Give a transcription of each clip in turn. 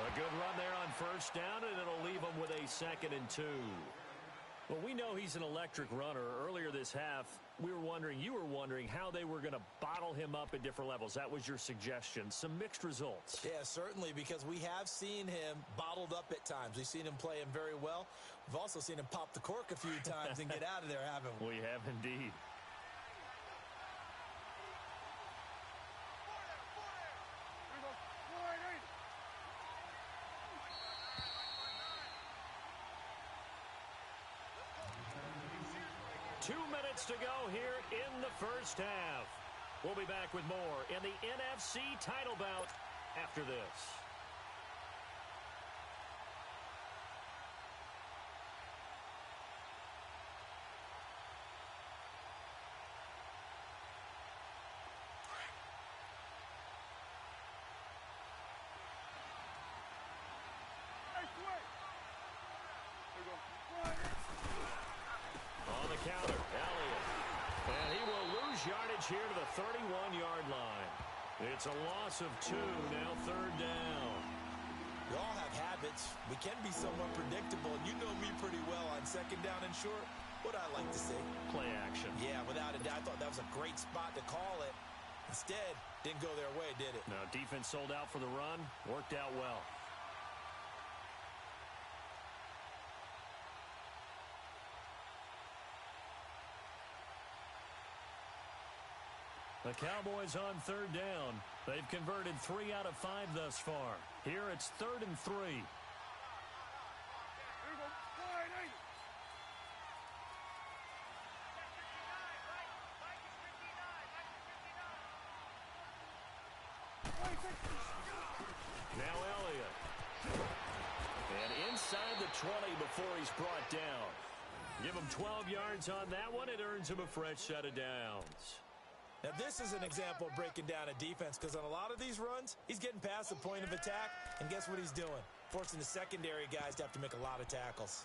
A good run there on first down, and it'll leave them with a 2nd and 2. Well, we know he's an electric runner. Earlier this half, you were wondering how they were going to bottle him up at different levels. That was your suggestion. Some mixed results. Yeah, certainly, because we have seen him bottled up at times. We've seen him play him very well. We've also seen him pop the cork a few times and get out of there, haven't we? We have indeed. To go here in the first half. We'll be back with more in the NFC title bout after this. On the counter, Elliott. And he will lose yardage here to the 31-yard line. It's a loss of 2, now 3rd down. We all have habits. We can be somewhat predictable. You know me pretty well on 2nd down and short. What I like to see? Play action. Yeah, without a doubt. I thought that was a great spot to call it. Instead, didn't go their way, did it? No, defense sold out for the run. Worked out well. The Cowboys on 3rd down. They've converted 3 out of 5 thus far. Here it's 3rd and 3. Now Elliott. And inside the 20 before he's brought down. Give him 12 yards on that one. It earns him a fresh set of downs. Now, this is an example of breaking down a defense because on a lot of these runs, he's getting past the point of attack, and guess what he's doing? Forcing the secondary guys to have to make a lot of tackles.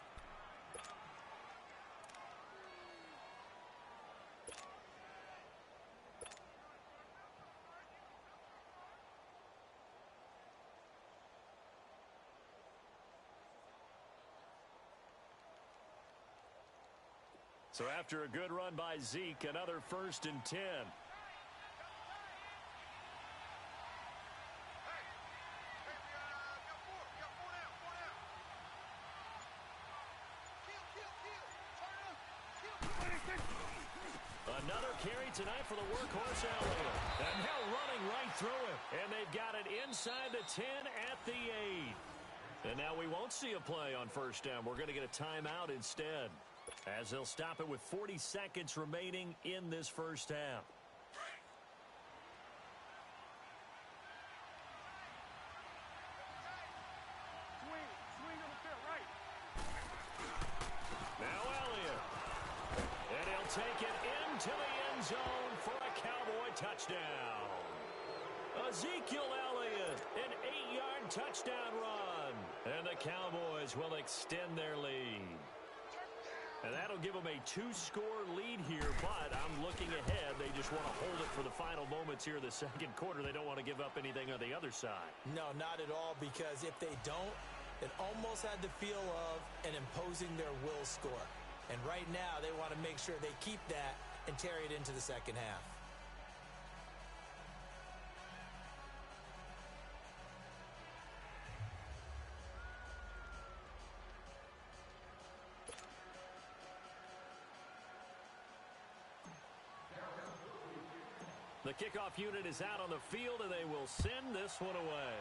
So after a good run by Zeke, another 1st and 10. Another carry tonight for the workhorse Elliott. And now running right through it. And they've got it inside the 10 at the 8. And now we won't see a play on 1st down. We're going to get a timeout instead, as they'll stop it with 40 seconds remaining in this 1st half. Now Elliott. And he'll take it into the end zone for a Cowboy touchdown. Ezekiel Elliott, an 8-yard touchdown run. And the Cowboys will extend their lead. And that'll give them a 2-score lead here, but I'm looking ahead. They just want to hold it for the final moments here in the 2nd quarter. They don't want to give up anything on the other side. No, not at all, because if they don't, it almost had the feel of an imposing their will score. And right now, they want to make sure they keep that and carry it into the 2nd half. The kickoff unit is out on the field, and they will send this one away.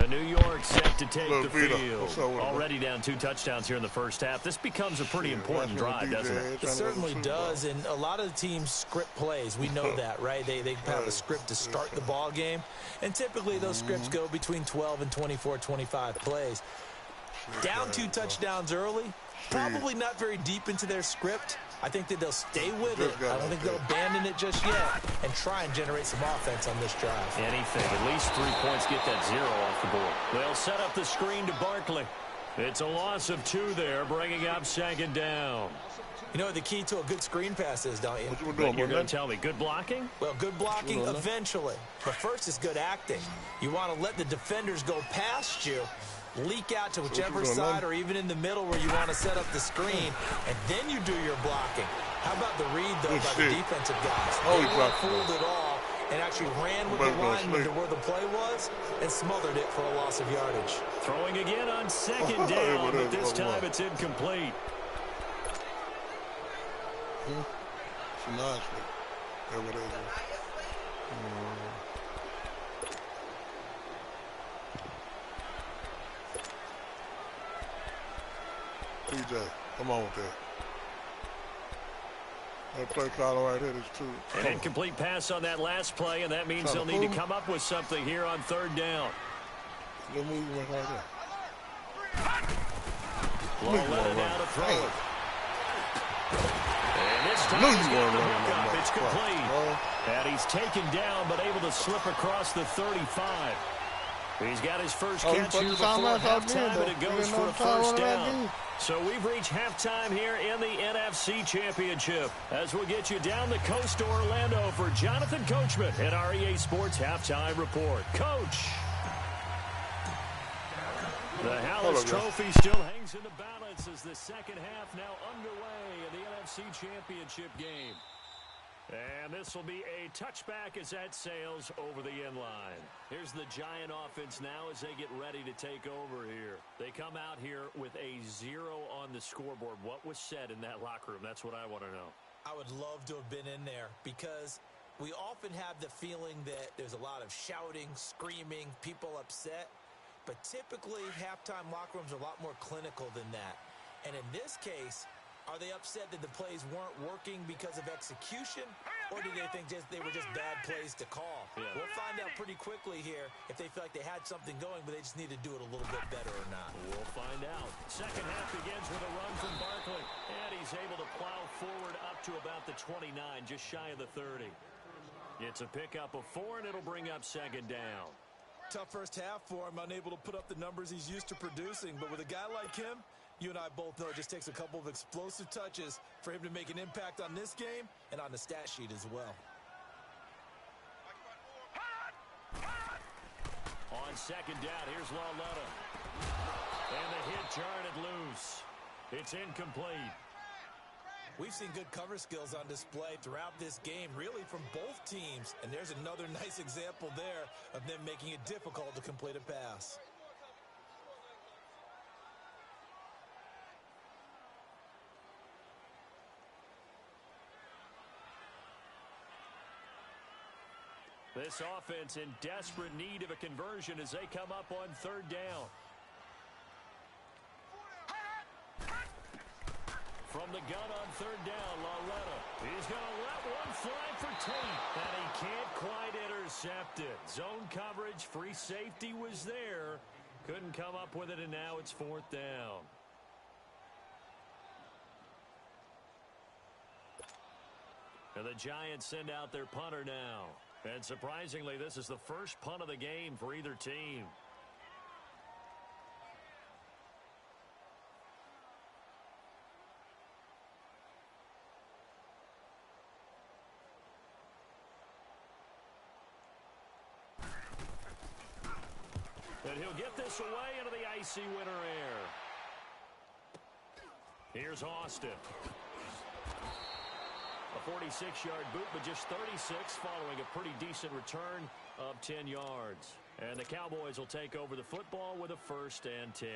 New York set to take the field. Already down 2 touchdowns here in the 1st half. This becomes a pretty important drive, doesn't it? It certainly does, and a lot of the teams script plays. We know that, right? They have a script to start the ball game, and typically those scripts go between 12 and 24, 25 plays. Down 2 touchdowns early, probably not very deep into their script. I think that they'll stay with it. I don't think they'll abandon it just yet and try and generate some offense on this drive. Anything. At least 3 points, get that 0 off the board. They'll set up the screen to Barkley. It's a loss of 2 there, bringing up second down. You know what the key to a good screen pass is, don't you? What you doing, You're going to tell me good blocking? Well, good blocking eventually. But first is good acting. You want to let the defenders go past you, leak out to whichever side or even in the middle where you want to set up the screen, and then you do your blocking. How about the read, though, by the defensive guys? They weren't fooled at all and actually ran with the lineman to where the play was and smothered it for a loss of yardage. Throwing again on second down, but this time it's incomplete. TJ, come on with that. That play call right here is too. An incomplete pass on that last play, and that means they'll need to come up with something here on third down. Good movement right there. Let it out of throw it. And this time he's got the hook up. It's complete. And he's taken down, but able to slip across the 35. He's got his first catch here before halftime, and it goes for a first down. So we've reached halftime here in the NFC Championship as we'll get you down the coast to Orlando for Jonathan Coachman at our EA Sports Halftime Report. Coach! The Hallis Trophy still hangs in the balance as the second half now underway in the NFC Championship game. And this will be a touchback as that sails over the end line. Here's the Giant offense now as they get ready to take over here. They come out here with a 0 on the scoreboard. What was said in that locker room? That's what I want to know. I would love to have been in there because we often have the feeling that there's a lot of shouting, screaming, people upset. But typically, halftime locker rooms are a lot more clinical than that. And in this case, are they upset that the plays weren't working because of execution, or do they think they were just bad plays to call? Yeah. We'll find out pretty quickly here if they feel like they had something going, but they just need to do it a little bit better or not. We'll find out. Second half begins with a run from Barkley, and he's able to plow forward up to about the 29, just shy of the 30. It's a pickup of 4, and it'll bring up second down. Tough first half for him, unable to put up the numbers he's used to producing, but with a guy like him, you and I both know it just takes a couple of explosive touches for him to make an impact on this game and on the stat sheet as well. On second down, here's Lauletta. And the hit jarred it loose. It's incomplete. We've seen good cover skills on display throughout this game, really from both teams. And there's another nice example there of them making it difficult to complete a pass. This offense in desperate need of a conversion as they come up on third down. From the gun on third down, Lauletta. He's going to let one fly for Tate, and he can't quite intercept it. Zone coverage, free safety was there. Couldn't come up with it, and now it's fourth down. And the Giants send out their punter now. And surprisingly, this is the first punt of the game for either team. And he'll get this away into the icy winter air. Here's Austin. A 46-yard boot, but just 36 following a pretty decent return of 10 yards. And the Cowboys will take over the football with a 1st and 10.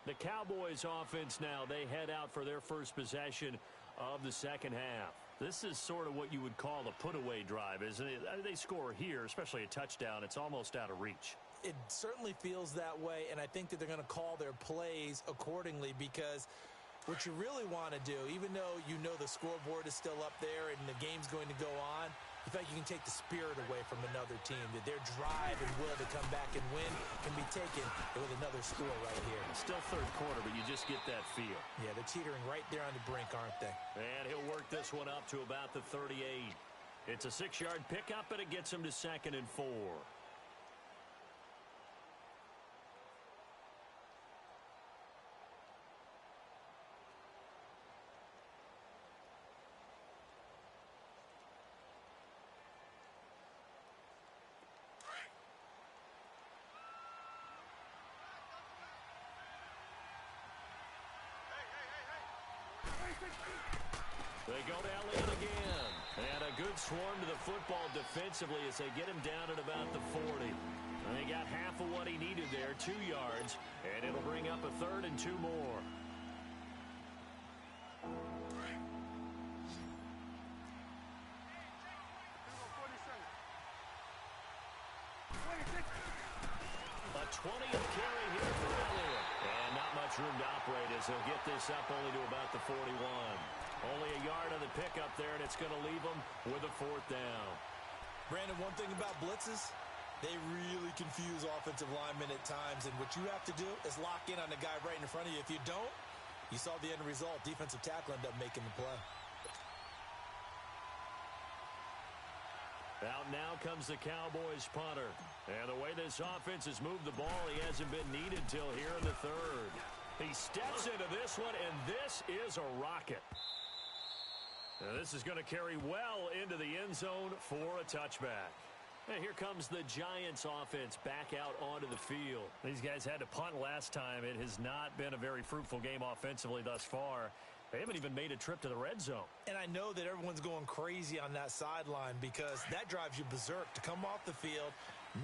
The Cowboys offense now, they head out for their first possession of the second half. This is sort of what you would call a put-away drive, isn't it? They score here, especially a touchdown. It's almost out of reach. It certainly feels that way, and I think that they're going to call their plays accordingly because what you really want to do, even though you know the scoreboard is still up there and the game's going to go on, you feel like you can take the spirit away from another team, that their drive and will to come back and win can be taken with another score right here. It's still third quarter, but you just get that feel. Yeah, they're teetering right there on the brink, aren't they? And he'll work this one up to about the 38. It's a 6-yard pickup, and it gets him to 2nd and 4. They go to Elliott again. And a good swarm to the football defensively as they get him down at about the 40. And they got half of what he needed there, 2 yards. And it'll bring up a 3rd and 2 more. A 20th carry here for Elliott. And not much room to operate as he'll get this up only to about the 41. Only a yard on the pickup there, and it's going to leave him with a 4th down. Brandon, one thing about blitzes, they really confuse offensive linemen at times, and what you have to do is lock in on the guy right in front of you. If you don't, you saw the end result. Defensive tackle ended up making the play. Out now comes the Cowboys punter. And the way this offense has moved the ball, he hasn't been needed till here in the 3rd. He steps into this one, and this is a rocket. Now this is going to carry well into the end zone for a touchback. And here comes the Giants offense back out onto the field. These guys had to punt last time. It has not been a very fruitful game offensively thus far. They haven't even made a trip to the red zone. And I know that everyone's going crazy on that sideline because that drives you berserk to come off the field,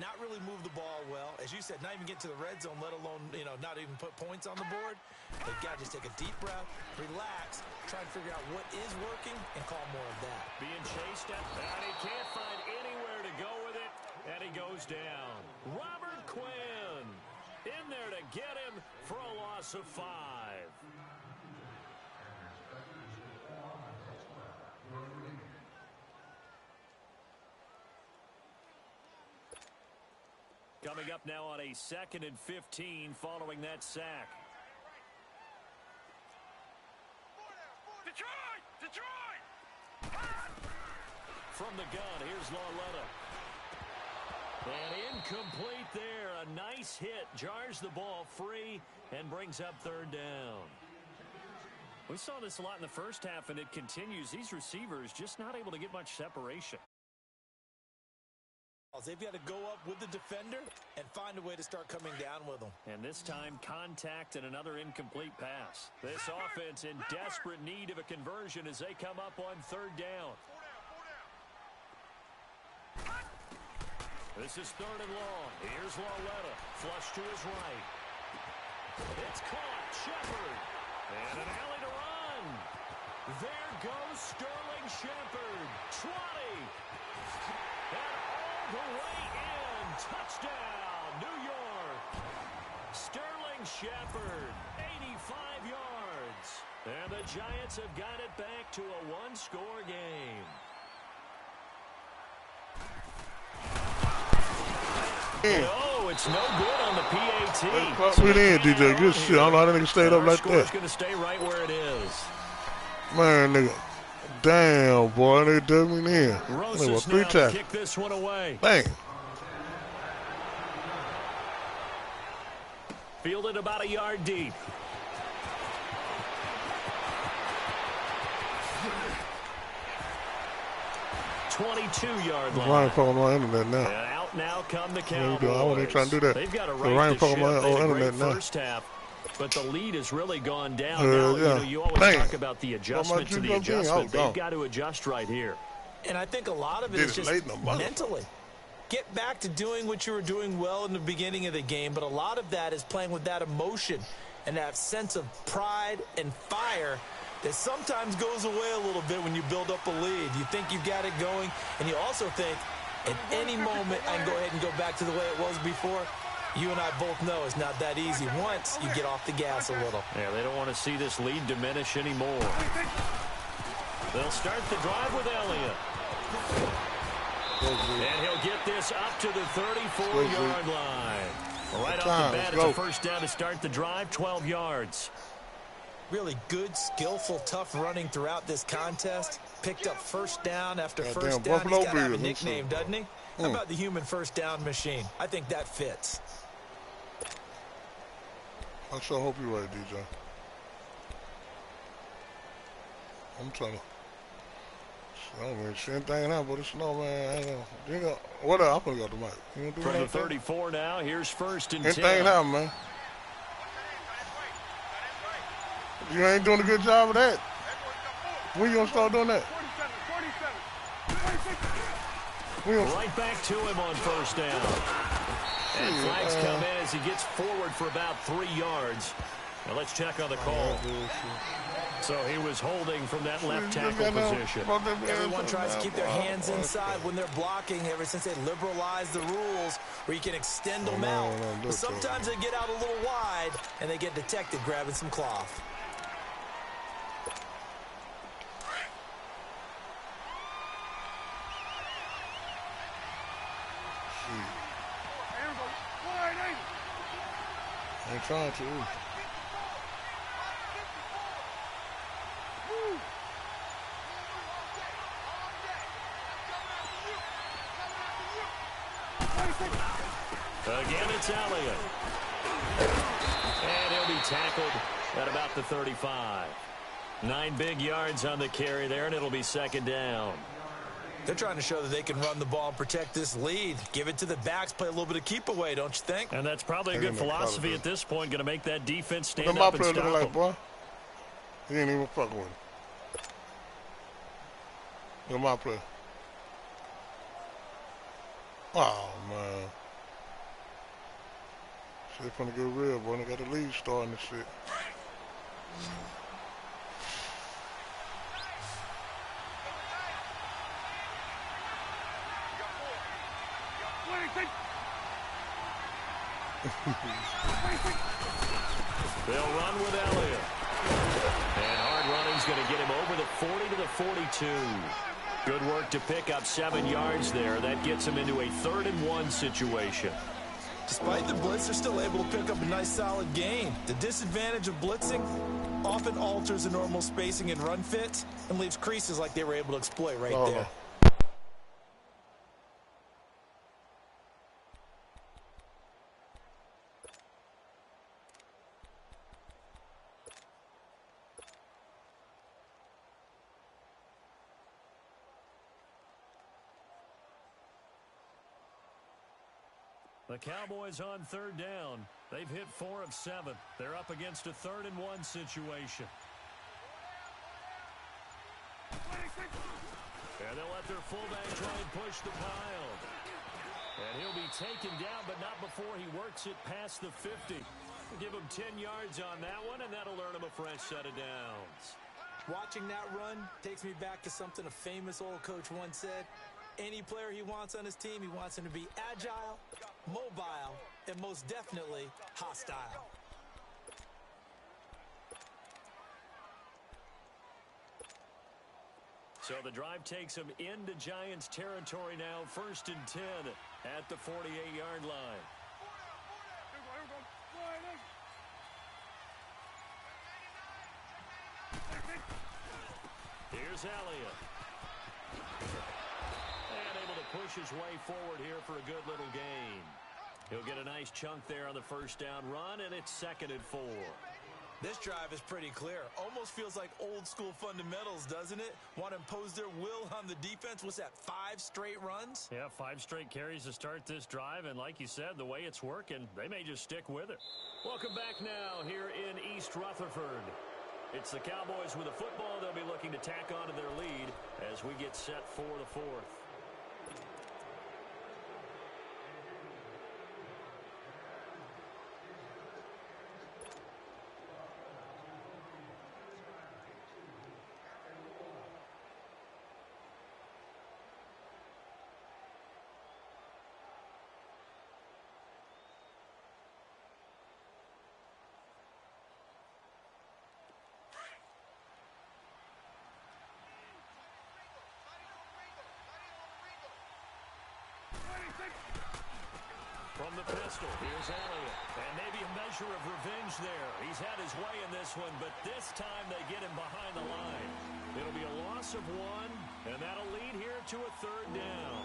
not really move the ball well. As you said, not even get to the red zone, let alone, not even put points on the board. They've got to just take a deep breath, relax, try and figure out what is working, and call more of that. Being chased at, and he can't find anywhere to go with it, and he goes down. Robert Quinn in there to get him for a loss of 5. Coming up now on a 2nd and 15 following that sack. Detroit! From the gun, here's Lauletta. And incomplete there. A nice hit. Jars the ball free and brings up 3rd down. We saw this a lot in the first half, and it continues. These receivers just not able to get much separation. They've got to go up with the defender and find a way to start coming down with them. And this time, contact and another incomplete pass. This offense in desperate need of a conversion as they come up on 3rd down. This is 3rd and long. Here's Lauletta. Flush to his right. It's caught. Shepard. And an alley to run. There goes Sterling Shepard. 20. And all the way in. Touchdown, New York. Sterling Shepard, 85 yards. And the Giants have got it back to a 1-score game. Oh, it's no good on the PAT. We in, DJ. Good shit. I don't know how that nigga stayed up like that. It's going to stay right where it is. Man, nigga. Damn, boy. They dug me in. Rosas 3 times. Kick this one away. Bang. Fielded about a yard deep. $22-yard line. Ryan Paul on my internet now. And out now come the Cowboys. I wasn't trying to do that. They've got a Ryan right Paul to on my internet now. first half, but the lead has really gone down. Now, you always talk about the adjustment to the adjustment. They've got to adjust right here. And I think a lot of it is just mentally. Get back to doing what you were doing well in the beginning of the game, but a lot of that is playing with that emotion and that sense of pride and fire that sometimes goes away a little bit when you build up a lead. You think you've got it going, and you also think at any moment I can go ahead and go back to the way it was before. You and I both know it's not that easy once you get off the gas a little. Yeah, they don't want to see this lead diminish anymore. They'll start the drive with Elliott. And he'll get this up to the 34-yard line. Right off the bat, it's a first down to start the drive, 12 yards. Really good, skillful, tough running throughout this contest. Picked up first down after first down. He's got to have a nickname, doesn't he? How about the human first down machine? I think that fits. I sure hope you're right, DJ. I'm trying to. I don't mean shit anything now, but it's no, man. What else? I'm going to go to Mike. From the 34 now, here's first and 10. Anything now, man. You ain't doing a good job of that. When you gonna start doing that? Right back to him on first down. And flags come in as he gets forward for about 3 yards. Now let's check on the call. So he was holding from that left tackle position. Everyone tries to keep their hands inside when they're blocking ever since they liberalized the rules where you can extend them out. But sometimes they get out a little wide and they get detected grabbing some cloth. I ain't trying to. Again, it's Elliott. And he'll be tackled at about the 35. 9 big yards on the carry there, and it'll be second down. They're trying to show that they can run the ball and protect this lead. Give it to the backs, play a little bit of keep away, don't you think? And that's probably a good philosophy at this point, going to make that defense stand up and stop him. Like, boy? He ain't even fucking with him. Look at my play. Oh, man. Shit finna get real, boy. They got the lead starting this shit. They'll run with Elliott. And hard running's going to get him over the 40 to the 42. Good work to pick up 7 yards there. That gets him into a 3rd and 1 situation. Despite the blitz, they're still able to pick up a nice solid gain. The disadvantage of blitzing often alters the normal spacing and run fits and leaves creases like they were able to exploit right there. The Cowboys on 3rd down. They've hit 4 of 7. They're up against a 3rd and 1 situation. And they'll let their fullback try and push the pile. And he'll be taken down, but not before he works it past the 50. We'll give him 10 yards on that one, and that'll earn him a fresh set of downs. Watching that run takes me back to something a famous old coach once said. Any player he wants on his team, he wants him to be agile, mobile, and most definitely hostile. So the drive takes him into Giants territory now, 1st and 10 at the 48-yard line. Here's Elliott. And able to push his way forward here for a good little gain. He'll get a nice chunk there on the 1st down run, and it's 2nd and 4. This drive is pretty clear. Almost feels like old school fundamentals, doesn't it? Want to impose their will on the defense. What's that, 5 straight runs? Yeah, 5 straight carries to start this drive, and like you said, the way it's working, they may just stick with it. Welcome back now here in East Rutherford. It's the Cowboys with the football. They'll be looking to tack onto their lead as we get set for the 4th. From the pistol, here's Elliott. And maybe a measure of revenge there. He's had his way in this one, but this time they get him behind the line. It'll be a loss of 1, and that'll lead here to a 3rd down.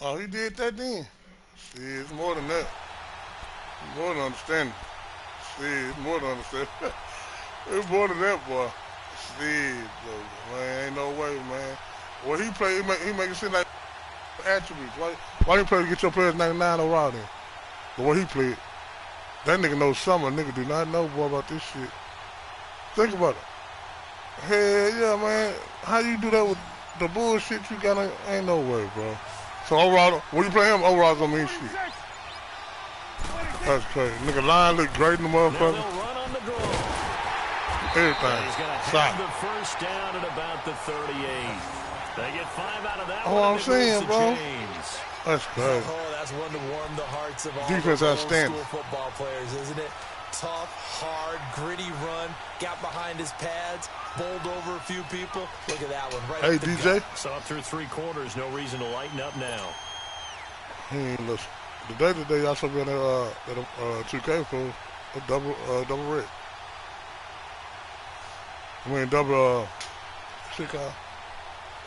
Oh, he did that then. See, it's more than that. More than understanding. See, it's more than understanding. It's more than that, boy. See, man, ain't no way, man. Well, he play, he make it seem like attributes. Why you play to get your players 99 overall then? But what he played, that nigga knows something. Nigga do not know, boy, about this shit. Think about it. Hell yeah, man. How you do that with the bullshit you got? Ain't no way, bro. So overall, when you play him, overall don't mean shit. That's crazy. Nigga line look great in the motherfucker. Everything. He's going to have the first down at about the 38. They get 5 out of that one. Oh, I'm saying, bro. That's crazy. Oh, that's one to warm the hearts of all defense the outstanding. old school football players, isn't it? Tough, hard, gritty run. Got behind his pads, bowled over a few people. Look at that one. Right. Hey, DJ. Saw through 3 quarters. No reason to lighten up now. He ain't listen. Today, I saw me on that 2K for a double red. I mean, double,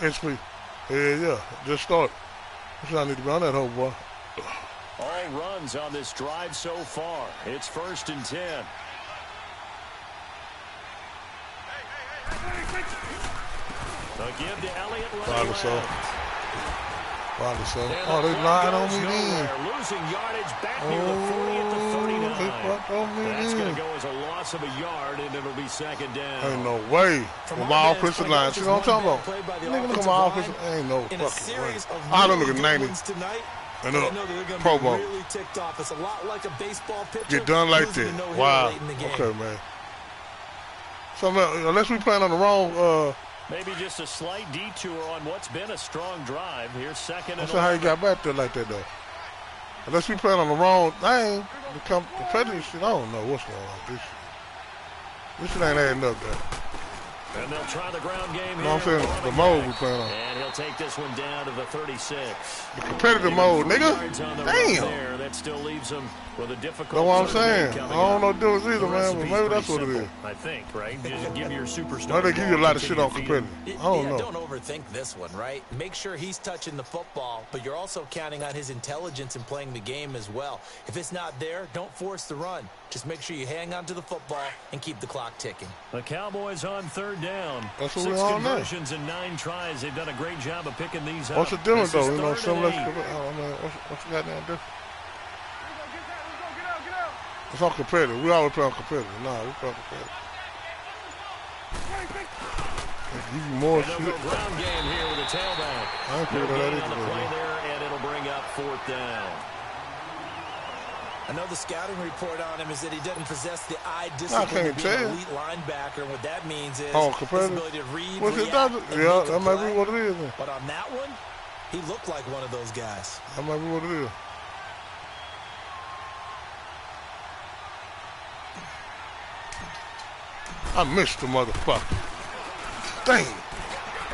HP. Yeah, just start. I need to be on that whole boy. All runs on this drive so far. It's 1st and 10. They'll give to Elliott running Oh, they lying on me then. Losing yardage back near the 40 at the 39. That's going to go as a loss of a yard, and it'll be 2nd down. Ain't no way. From my offensive line. See what I'm talking about? Nigga, look at my offensive line. Ain't no fucking way. I don't look at 90. And Pro Bowl. Really ticked off. It's a lot like a baseball pitcher. Get done like that. Wow. Okay, man. So, unless we playing on the wrong... Maybe just a slight detour on what's been a strong drive. Here's 2nd and 11. I said how you got back there like that, though. Unless we playing on the wrong thing, the prejudice shit, I don't know what's going on with this shit. This shit ain't adding up, though. And they'll try the ground game here. No, I'm saying the mode we playing on. And he'll take this one down to the 36. The competitive mode, nigga. Damn. That still leaves him with a difficult. That's what I'm saying. I don't know the difference either, man, but maybe that's what it is. I think, right? Just give your superstar. No, they give you a lot of shit on competitive. I don't know. Don't overthink this one, right? Make sure he's touching the football, but you're also counting on his intelligence in playing the game as well. If it's not there, don't force the run. Just make sure you hang on to the football and keep the clock ticking. The Cowboys on 3rd down. That's what 6 we all know. conversions and 9 tries. They've done a great job of picking these up. What's the difference, though? You know, some less. What's the goddamn difference? It's all competitive. We always play on competitive. Nah, we play on competitive. Give you more shit. Ground game here with a tailback. I ain't figured that on the either. play there, and it'll bring up 4th down. I know the scouting report on him is that he doesn't possess the eye discipline to be an elite linebacker, and what that means is his ability to read, react, and yeah, that might be what it is. But on that one, he looked like one of those guys. That might be what it is. I missed the motherfucker. Dang.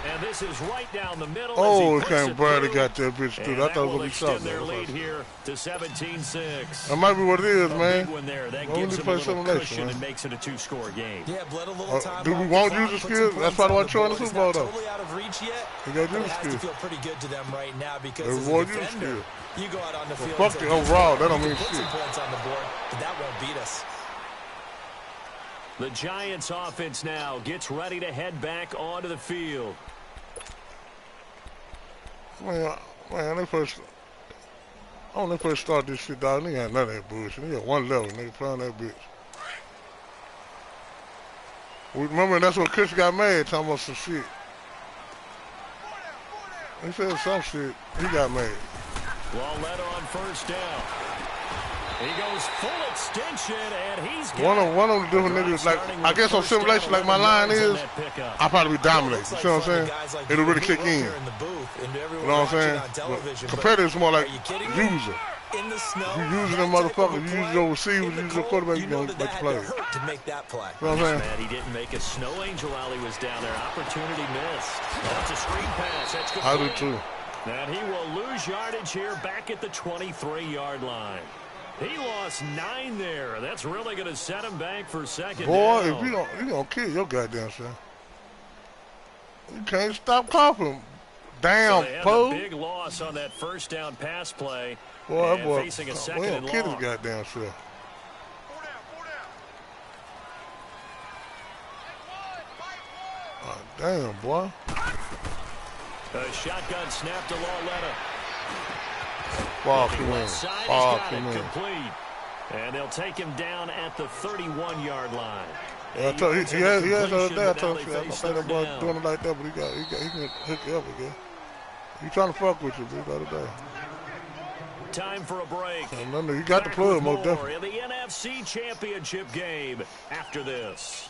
And this is right down the middle. Oh, it came barely got that bitch through. I thought it was going to be something. Their lead here to 17-6. That might be what it is, man. Big one there. That gives them a little cushion and makes it a 2-score game. Yeah, bled a little time. Do we want use the skill? That's probably why Troy in the Super Bowl, though. Totally out of reach yet. He got use the skill. It has to feel pretty good to them right now because as a defender, you go out on the field. Fuck the overall. That don't mean shit. Put some points on the board, but that won't beat us. The Giants offense now gets ready to head back onto the field. Man, they first start this shit, dog. They ain't none of that bullshit. They got one level, nigga, playing that bitch. Remember, that's what Chris got mad, talking about some shit. He said some shit. He got mad. Walletta on 1st down. He goes full extension, and he's got one of the different niggas, like, I guess on simulation, like my line is, I'll probably be dominating. You see what I'm saying? It'll really kick in. You know what I'm saying? But competitive is more like user. You using them motherfuckers, you use your receivers, you use your quarterback, you don't make the play. To make that play. You know what I'm saying? Man, he didn't make a snow angel while he was down there. Opportunity missed. That's a screen pass. That's good. I do too. And he will lose yardage here back at the 23-yard line. He lost 9 there. That's really going to set him back for 2nd down. Boy, if you don't kill your goddamn son. You can't stop coughing, damn, so they have Poe. a big loss on that first down pass play. Boy, that boy, facing a second and kid long. his goddamn self. Oh, damn, boy. A shotgun snap to Lauletta. Ball come in. Ball come in. Complete. And they'll take him down at the 31-yard line. Yeah, I told he has the other day. I told him, I don't think that boy doing it like that, but he can hook you up again. He trying to fuck with you, bro, the other day. Time for a break. You got the plug, most definitely. In the NFC Championship game after this.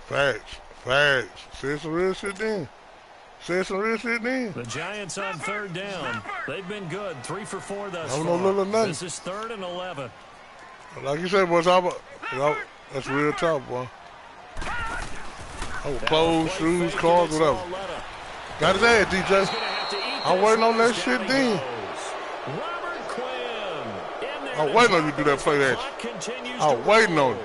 Facts. Say some real shit then. The Giants on third down. They've been good. 3 for 4 thus far. No little nothing. This is 3rd and 11. Like you said, boy, that's real tough, boy. Clothes, shoes, cars, whatever. Got his ass, DJ. I'm waiting on that shit then. I'm waiting on you to do that play action. I'm waiting on it.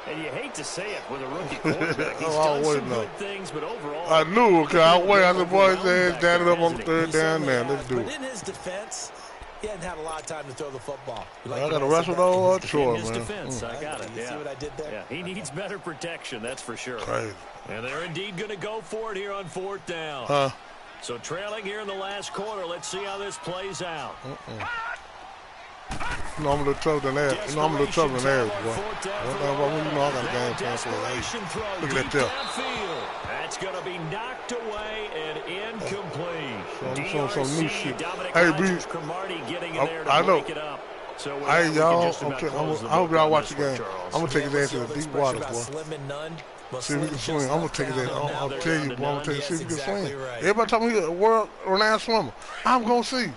And you hate to say it with a rookie quarterback. He's done some good things, but overall... I knew, okay, I wait. I said, boy, his ass down it up on the third down now. Let's do it. But in his defense, he hadn't had a lot of time to throw the football. I got to wrestle the whole Troy, man. In his defense, I got it. You see what I did there? Yeah, he needs better protection, that's for sure. Crazy. And they're indeed going to go for it here on 4th down. So trailing here in the last quarter. Let's see how this plays out. You know, I'm a little tougher than that. You know, I'm a little tougher than that, boy. You know, I got a game plan for that. Look at that there. That's going to be knocked away and incomplete. Showing some new shit. Hey, I know. Hey, y'all, I hope y'all watch the game. I'm going to take his ass to the deep water, boy. See if he can swim. I'm going to take his ass. I'll tell you, boy. I'm going to tell you, see if he can swim. Everybody talking he's a world-renowned swimmer. I'm going to see.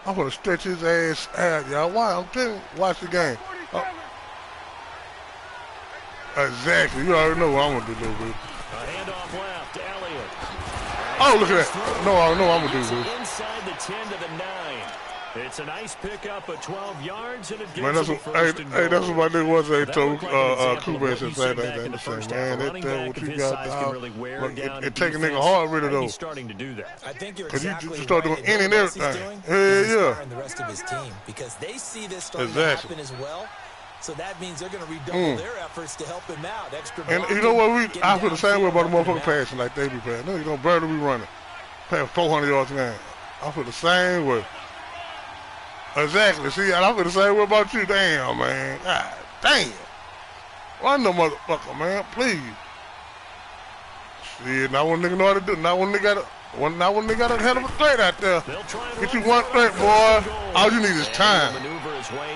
I'm going to stretch his ass out, y'all. Why? I'm telling you, watch the game. Exactly. You already know what I'm going to do, little bit. A handoff left to Elliott. Oh, look at that. No, I know what I'm going to do, bro. Inside the 10 to the 9. It's a nice pickup of 12 yards, and it man, that's what my nigga was. They told Kubas and said that. Man, what you got, it take a nigga hard rid of those. Starting to do that. I think you're exactly you start doing any and everything. Yeah. The rest of his team, because they see this starting to happen as well. So that means they're going to redouble their efforts to help him out. Extra and you know what? I feel the same way about the motherfucking passing like they be passing. No, you don't barely be running. Passing 400 yards a game. I feel the same way. Exactly. See, and I feel the same way about you. Damn, man. God damn. Run the motherfucker, man. Please. See, now one nigga know how to do it. Now one nigga got a hell of a threat out there. Get you one threat, boy. All you need is time.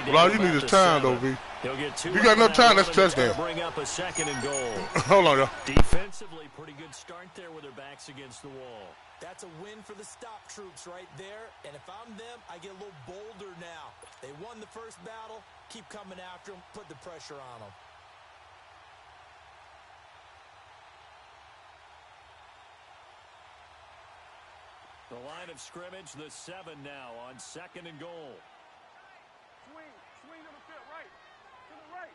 Well, all you need is time, though, B. You got enough time, that's a touchdown. Bring up a 2nd and goal. Hold on, y'all. Defensively, pretty good start there with their backs against the wall. That's a win for the stop troops right there. And if I'm them, I get a little bolder now. They won the first battle. Keep coming after them. Put the pressure on them. The line of scrimmage, the 7 now on 2nd and goal. Swing to the field, right. To the right.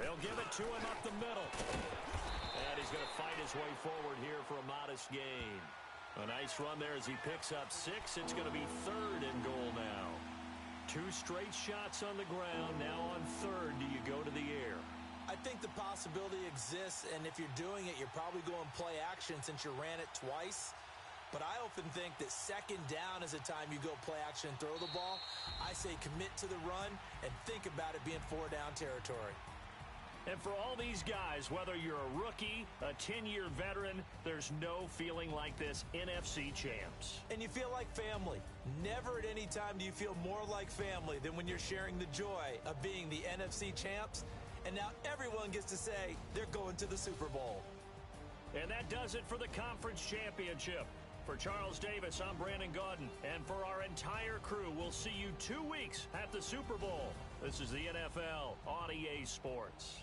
They'll give it to him up the middle. And he's going to fight his way forward here for a modest gain. A nice run there as he picks up 6. It's going to be 3rd and goal now. 2 straight shots on the ground. Now on 3rd, do you go to the air? I think the possibility exists, and if you're doing it, you're probably going play action since you ran it twice. But I often think that 2nd down is a time you go play action and throw the ball. I say commit to the run and think about it being 4-down territory. And for all these guys, whether you're a rookie, a 10-year veteran, there's no feeling like this NFC champs. And you feel like family. Never at any time do you feel more like family than when you're sharing the joy of being the NFC champs. And now everyone gets to say they're going to the Super Bowl. And that does it for the conference championship. For Charles Davis, I'm Brandon Gaudin. And for our entire crew, we'll see you 2 weeks at the Super Bowl. This is the NFL on EA Sports.